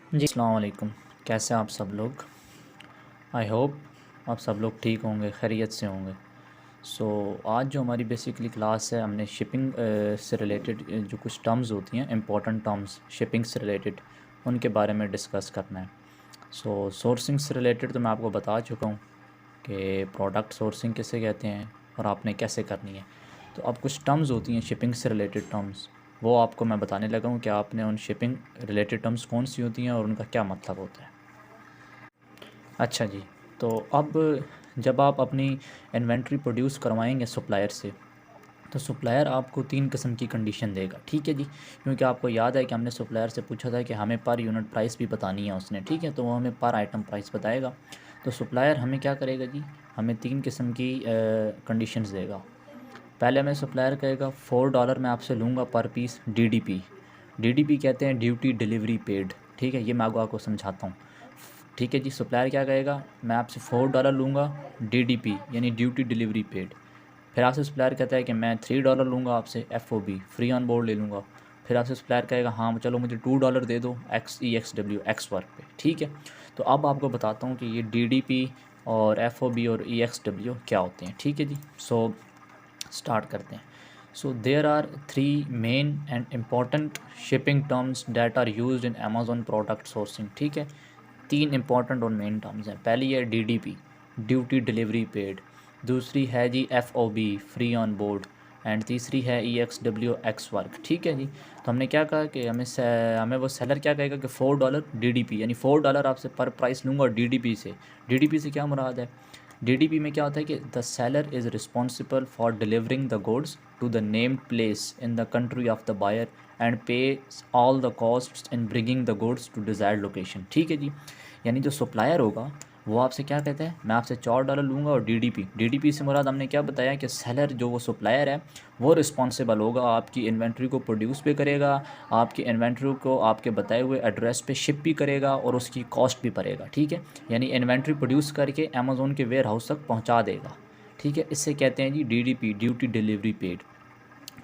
जी अस्सलाम वालेकुम। कैसे हैं आप सब लोग? आई होप आप सब लोग ठीक होंगे, खैरियत से होंगे। आज जो हमारी बेसिकली क्लास है, हमने शिपिंग से रिलेटेड जो कुछ टर्म्स होती हैं, इंपॉर्टेंट टर्म्स शिपिंग से रिलेटेड, उनके बारे में डिस्कस करना है। सोर्सिंग से रिलेटेड तो मैं आपको बता चुका हूँ कि प्रोडक्ट सोर्सिंग किसे कहते हैं और आपने कैसे करनी है। तो अब कुछ टर्म्स होती हैं शिपिंग से रिलेटेड टर्म्स, वो आपको मैं बताने लगा हूँ कि आपने उन शिपिंग रिलेटेड टर्म्स कौन सी होती हैं और उनका क्या मतलब होता है। अच्छा जी, तो अब जब आप अपनी इन्वेंट्री प्रोड्यूस करवाएंगे सप्लायर से, तो सप्लायर आपको 3 किस्म की कंडीशन देगा, ठीक है जी। क्योंकि आपको याद है कि हमने सप्लायर से पूछा था कि हमें पर यूनिट प्राइस भी बतानी है उसने, ठीक है, तो वो हमें पर आइटम प्राइस बताएगा। तो सप्लायर हमें क्या करेगा जी, हमें 3 किस्म की कंडीशंस देगा। पहले हमें सप्लायर कहेगा $4 मैं आपसे लूँगा पर पीस डीडीपी। डीडीपी कहते हैं ड्यूटी डिलीवरी पेड, ठीक है, ये मैं आपको समझाता हूँ। ठीक है जी, सप्लायर क्या कहेगा, मैं आपसे $4 लूँगा डीडीपी यानी ड्यूटी डिलीवरी पेड। फिर आपसे सप्लायर कहता है कि मैं $3 लूँगा आपसे एफओबी, फ्री ऑन बोर्ड ले लूँगा। फिर आपसे सप्लायर कहेगा हाँ चलो मुझे $2 दे दो XEXW एक्स वर्क पे, ठीक है। तो अब आपको बताता हूँ कि ये डीडीपी और एफओबी और EXW क्या होते हैं, ठीक है जी। स्टार्ट करते हैं। There are 3 main and important shipping terms that are used in Amazon product sourcing, ठीक है। 3 इम्पॉर्टेंट और मेन टर्म्स हैं। पहली है डीडीपी, ड्यूटी डिलीवरी पेड। दूसरी है जी FOB, free on board. And तीसरी है EXW एक्स वर्क, ठीक है जी। तो हमने क्या कहा कि हमें वो सेलर क्या कहेगा कि $4 डीडीपी यानी $4 आपसे पर प्राइस लूँगा डीडीपी से। डीडीपी से क्या मुराद है, डीडीपी में क्या होता है कि the seller is responsible for delivering the goods to the named place in the country of the buyer and pay all the costs in bringing the goods to desired location, ठीक है जी। यानी जो supplier होगा वो आपसे क्या कहता है, मैं आपसे $4 लूँगा और डीडीपी से मुराद हमने क्या बताया कि सेलर जो वो सप्लायर है वो रिस्पॉन्सिबल होगा, आपकी इन्वेंट्री को प्रोड्यूस भी करेगा, आपकी इन्वेंट्री को आपके बताए हुए एड्रेस पे शिप भी करेगा और उसकी कॉस्ट भी भरेगा, ठीक है। यानी इन्वेंट्री प्रोड्यूस करके अमेज़ोन के वेयर हाउस तक पहुंचा देगा, ठीक है। इससे कहते हैं जी डीडीपी, ड्यूटी डिलीवरी पेड।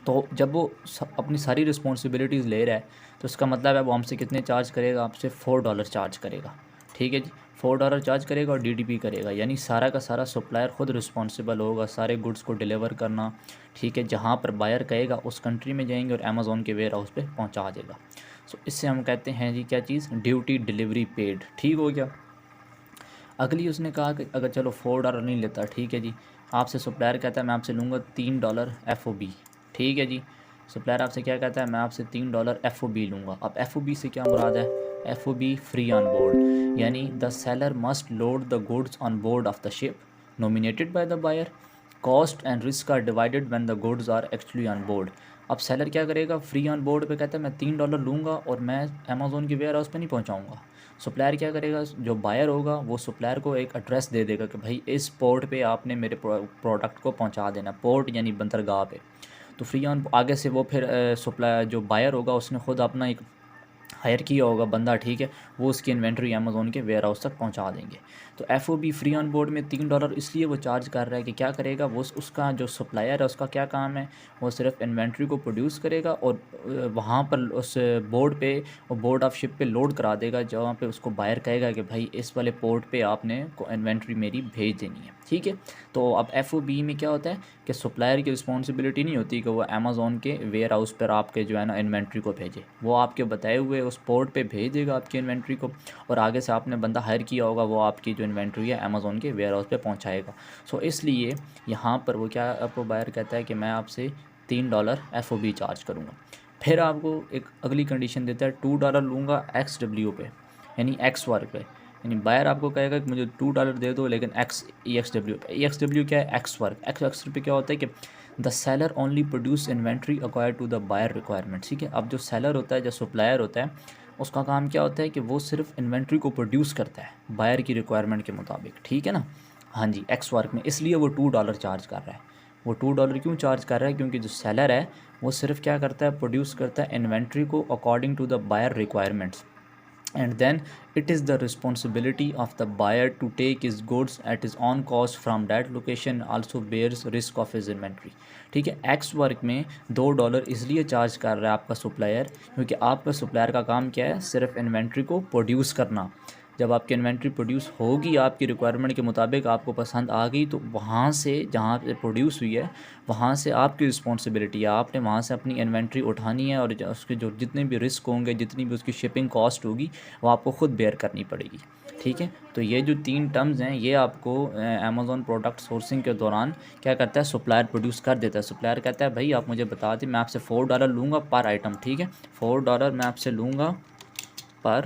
तो जब वो अपनी सारी रिस्पॉन्सिबिलिटीज़ ले रहा है तो इसका मतलब है वो हमसे कितने चार्ज करेगा, आपसे $4 चार्ज करेगा, ठीक है जी। $4 चार्ज करेगा और डीडीपी करेगा, यानी सारा का सारा सप्लायर खुद रिस्पॉन्सिबल होगा सारे गुड्स को डिलीवर करना, ठीक है। जहाँ पर बायर कहेगा उस कंट्री में जाएंगे और अमेज़ोन के वेयर हाउस पे पहुँचा देगा। इससे हम कहते हैं जी क्या चीज़, ड्यूटी डिलीवरी पेड, ठीक हो गया। अगली उसने कहा कि अगर चलो $4 नहीं लेता, ठीक है जी, आपसे सप्लायर कहता है मैं आपसे लूँगा $3 एफओबी, ठीक है जी। सप्लायर आपसे क्या कहता है, मैं आपसे $3 एफओबी लूँगा। अब एफओबी से क्या मुराद है, एफओबी फ्री ऑन बोर्ड, यानी the seller must load the goods on board of the ship nominated by the buyer. Cost and risk are divided when the goods are actually on board. अब seller क्या करेगा, free on board पे कहता है मैं $3 लूँगा और मैं अमेज़ोन के वेयर हाउस पे नहीं पहुँचाऊँगा। सप्लायर क्या करेगा, जो बायर होगा वो सप्लायर को एक एड्रेस दे देगा कि भाई इस पोर्ट पे आपने मेरे प्रोडक्ट को पहुंचा देना, पोर्ट यानी बंदरगाह पे। तो फ्री ऑन आगे से वो फिर सप्लायर जो बायर होगा उसने खुद अपना एक हायर किया होगा बंदा, ठीक है, वो उसकी इन्वेंट्री अमेज़ोन के वेयर हाउस तक पहुंचा देंगे। तो एफओबी फ्री ऑन बोर्ड में $3 इसलिए वो चार्ज कर रहा है कि क्या करेगा वो, उसका जो सप्लायर है उसका क्या काम है, वो सिर्फ इन्वेंट्री को प्रोड्यूस करेगा और वहाँ पर उस बोर्ड पे और बोर्ड ऑफ शिप पे लोड करा देगा, जहाँ पे उसको बायर कहेगा कि भाई इस वाले पोर्ट पे आपने इन्वेंट्री मेरी भेज देनी है, ठीक है। तो अब एफओबी में क्या होता है कि सप्लायर की रिस्पॉन्सिबिलिटी नहीं होती कि वो अमेज़ोन के वेयर हाउस पर आपके जो है ना इन्वेंट्री को भेजे, वो आपके बताए हुए उस पोर्ट पे भेज देगा आपकी इन्वेंट्री को, और आगे से आपने बंदा हायर किया होगा वो आपकी जो इन्वेंट्री है अमेज़ोन के वेयर हाउस पे पहुंचाएगा। इसलिए यहाँ पर वो क्या आपको बायर कहता है कि मैं आपसे $3 एफओबी चार्ज करूँगा। फिर आपको एक अगली कंडीशन देता है $2 लूँगा XW पे यानी एक्स वर्क पे, यानी बायर आपको कहेगा कि मुझे $2 दे दो लेकिन EXW पे। EXW क्या है, एक्स वर्क। एक्स वर्क पे क्या होता है कि the seller only produce inventory accord to the buyer requirement, ठीक है। अब जो सेलर होता है, जो सप्लायर होता है, उसका काम क्या होता है कि वो सिर्फ इन्वेंट्री को प्रोड्यूस करता है बायर की रिक्वायरमेंट के मुताबिक, ठीक है ना। हाँ जी, एक्स वर्क में इसलिए वो $2 चार्ज कर रहा है। वो $2 क्यों चार्ज कर रहा है, क्योंकि जो सेलर है वो सिर्फ क्या करता है, प्रोड्यूस करता है इन्वेंट्री को according to the buyer requirements. and then it is the responsibility of the buyer to take his goods at his own cost from that location, also bears risk of his inventory। ठीक है, x work में $2 इसलिए charge कर रहा है आपका supplier, क्योंकि आपका सप्लायर का काम क्या है, सिर्फ इन्वेंट्री को प्रोड्यूस करना। जब आपकी इन्वेंट्री प्रोड्यूस होगी आपकी रिक्वायरमेंट के मुताबिक, आपको पसंद आ गई, तो वहाँ से जहाँ पे प्रोड्यूस हुई है वहाँ से आपकी रिस्पॉन्सिबिलिटी है, आपने वहाँ से अपनी इन्वेंट्री उठानी है, और उसके जो जितने भी रिस्क होंगे, जितनी भी उसकी शिपिंग कॉस्ट होगी, वो आपको ख़ुद बेयर करनी पड़ेगी। ठीक है, तो ये जो 3 टर्म्स हैं ये आपको अमेज़ॉन प्रोडक्ट सोर्सिंग के दौरान क्या करता है, सप्लायर प्रोड्यूस कर देता है। सप्लायर कहता है भाई आप मुझे बता दें, मैं आपसे $4 लूँगा पर आइटम। ठीक है, $4 मैं आपसे लूँगा पर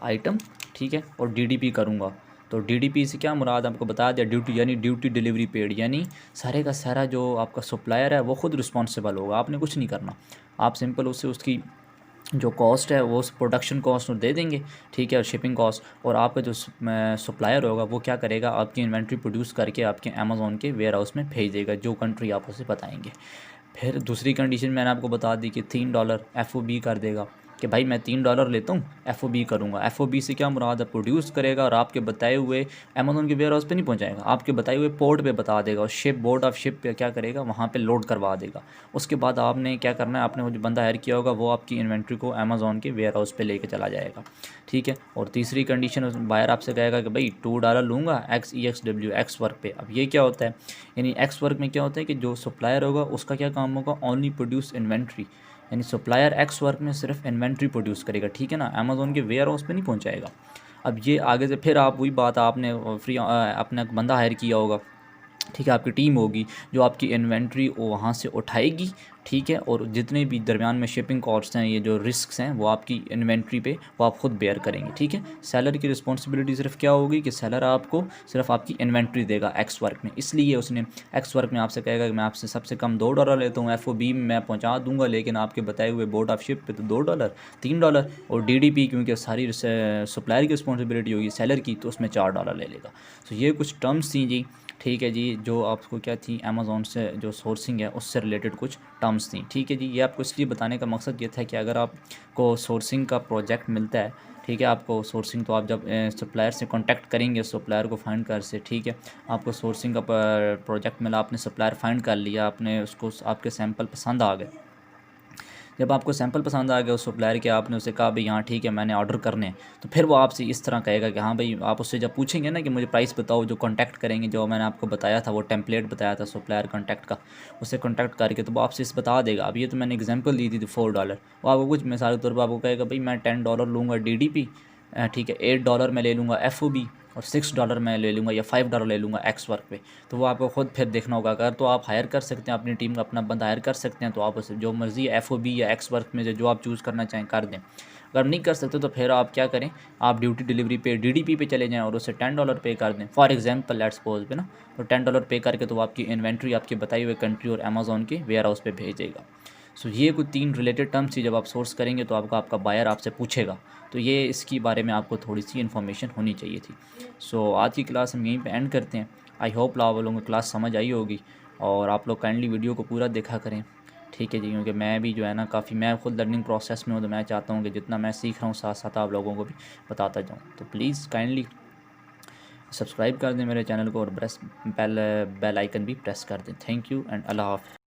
आइटम। ठीक है, और डीडीपी करूँगा। तो डीडीपी से क्या मुराद, आपको बता दिया, ड्यूटी यानी ड्यूटी डिलीवरी पेड, यानी सारे का सारा जो आपका सप्लायर है वो ख़ुद रिस्पॉन्सिबल होगा, आपने कुछ नहीं करना। आप सिंपल उससे उसकी जो कॉस्ट है वो प्रोडक्शन कॉस्ट दे देंगे। ठीक है, और शिपिंग कॉस्ट, और आपका जो सप्लायर होगा वो क्या करेगा, आपकी इन्वेंट्री प्रोड्यूस करके आपके अमेज़ॉन के वेयर हाउस में भेज देगा, जो कंट्री आप उसे बताएंगे। फिर दूसरी कंडीशन मैंने आपको बता दी कि $3 FOB कर देगा, कि भाई मैं $3 लेता हूँ, FOB करूँगा। FOB से क्या मुराद है, प्रोड्यूस करेगा और आपके बताए हुए अमेज़ॉन के वेयर हाउस पे नहीं पहुँचाएगा, आपके बताए हुए पोर्ट पे बता देगा, और शिप बोर्ड ऑफ शिप पे क्या करेगा, वहाँ पे लोड करवा देगा। उसके बाद आपने क्या करना है, आपने वो जो बंदा हायर किया होगा वो आपकी इन्वेंट्री को अमेज़ॉन के वेयर हाउस पे लेके चला जाएगा। ठीक है, और तीसरी कंडीशन, बायर आपसे कहेगा कि भाई $2 लूँगा XEXW एक्स वर्क पे। अब ये क्या होता है, यानी एक्स वर्क में क्या होता है कि जो सप्लायर होगा उसका क्या काम होगा, ओनली प्रोड्यूस इन्वेंट्री, यानी सप्लायर एक्स वर्क में सिर्फ इन्वेंट्री प्रोड्यूस करेगा। ठीक है ना, अमेज़ॉन के वेयर हाउस पे नहीं पहुंचाएगा। अब ये आगे से फिर आप वही बात, आपने फ्री अपना बंदा हायर किया होगा, ठीक है, आपकी टीम होगी जो आपकी इन्वेंट्री वहाँ से उठाएगी। ठीक है, और जितने भी दरमियान में शिपिंग कॉस्ट हैं, ये जो रिस्क्स हैं, वो आपकी इन्वेंट्री पे वो आप ख़ुद बेयर करेंगे। ठीक है, सेलर की रिस्पॉन्सिबिलिटी सिर्फ क्या होगी कि सेलर आपको सिर्फ आपकी इन्वेंट्री देगा एक्स वर्क में, इसलिए उसने एक्स वर्क में आपसे कहेगा कि मैं आपसे सबसे कम $2 लेता हूँ, FOB में मैं पहुँचा दूँगा, लेकिन आपके बताए हुए बोर्ड ऑफ शिप पे तो $2 $3, और DDP क्योंकि सारी सप्लायर की रिस्पॉन्सिबिलिटी होगी सेलर की, तो उसमें $4 ले लेगा। तो ये कुछ टर्म्स थी जी। ठीक है जी, जो आपको क्या थी, अमेज़ॉन से जो सोर्सिंग है उससे रिलेटेड कुछ टर्म्स थी। ठीक है जी, ये आपको इसलिए बताने का मकसद ये था कि अगर आपको सोर्सिंग का प्रोजेक्ट मिलता है, ठीक है, आपको सोर्सिंग, तो आप जब सप्लायर से कांटेक्ट करेंगे, सप्लायर को फाइंड कर से, ठीक है, आपको सोर्सिंग का प्रोजेक्ट मिला, आपने सप्लायर फाइंड कर लिया, आपने उसको, आपके सैंपल पसंद आ गए। जब आपको सैंपल पसंद आ गया उस सप्लायर के, आपने उसे कहा भाई हाँ ठीक है मैंने ऑर्डर करने हैं, तो फिर वो आपसे इस तरह कहेगा कि हाँ भाई, आप उससे जब पूछेंगे ना कि मुझे प्राइस बताओ, जो कांटेक्ट करेंगे, जो मैंने आपको बताया था वो टेम्पलेट बताया था सप्लायर कांटेक्ट का, उससे कांटेक्ट करके तो वो आपसे इस बता देगा। अब ये तो मैंने एग्जांपल दी थी $4, वो आपको कुछ मिसाल के तौर पर आपको कहेगा भाई मैं $10 लूँगा DDP, ठीक है, $8 मैं ले लूँगा FOB, और $6 मैं ले लूँगा या $5 ले लूँगा एक्स वर्क पे। तो वो आपको ख़ुद फिर देखना होगा। अगर तो आप हायर कर सकते हैं, अपनी टीम का अपना बंदा हायर कर सकते हैं, तो आप उसे जो मर्ज़ी FOB या एक्स वर्क में से जो आप चूज़ करना चाहें कर दें। अगर नहीं कर सकते तो फिर आप क्या करें, आप ड्यूटी डिलीवरी पे DDP पे चले जाएँ और उसे $10 पे कर दें, फॉर एग्जांपल लेट्स सपोज पे ना, तो $10 पे करके तो वो आपकी इन्वेंट्री आपके बताई हुए कंट्री और अमेज़ॉन के वेयर हाउस पे भेज देगा। सो ये कुछ 3 रिलेटेड टर्म्स थी, जब आप सोर्स करेंगे तो आपका बायर आपसे पूछेगा, तो ये इसकी बारे में आपको थोड़ी सी इन्फॉर्मेशन होनी चाहिए थी। सो आज की क्लास हम यहीं पे एंड करते हैं। आई होप आप लोगों को क्लास समझ आई होगी, और आप लोग काइंडली वीडियो को पूरा देखा करें। ठीक है जी, क्योंकि मैं भी जो है ना काफ़ी, मैं खुद लर्निंग प्रोसेस में हूँ, तो मैं चाहता हूँ कि जितना मैं सीख रहा हूँ साथ साथ आप लोगों को भी बताता जाऊँ। तो प्लीज़ काइंडली सब्सक्राइब कर दें मेरे चैनल को, और बेल आइकन भी प्रेस कर दें। थैंक यू एंड अल्लाह हाफ़िज़।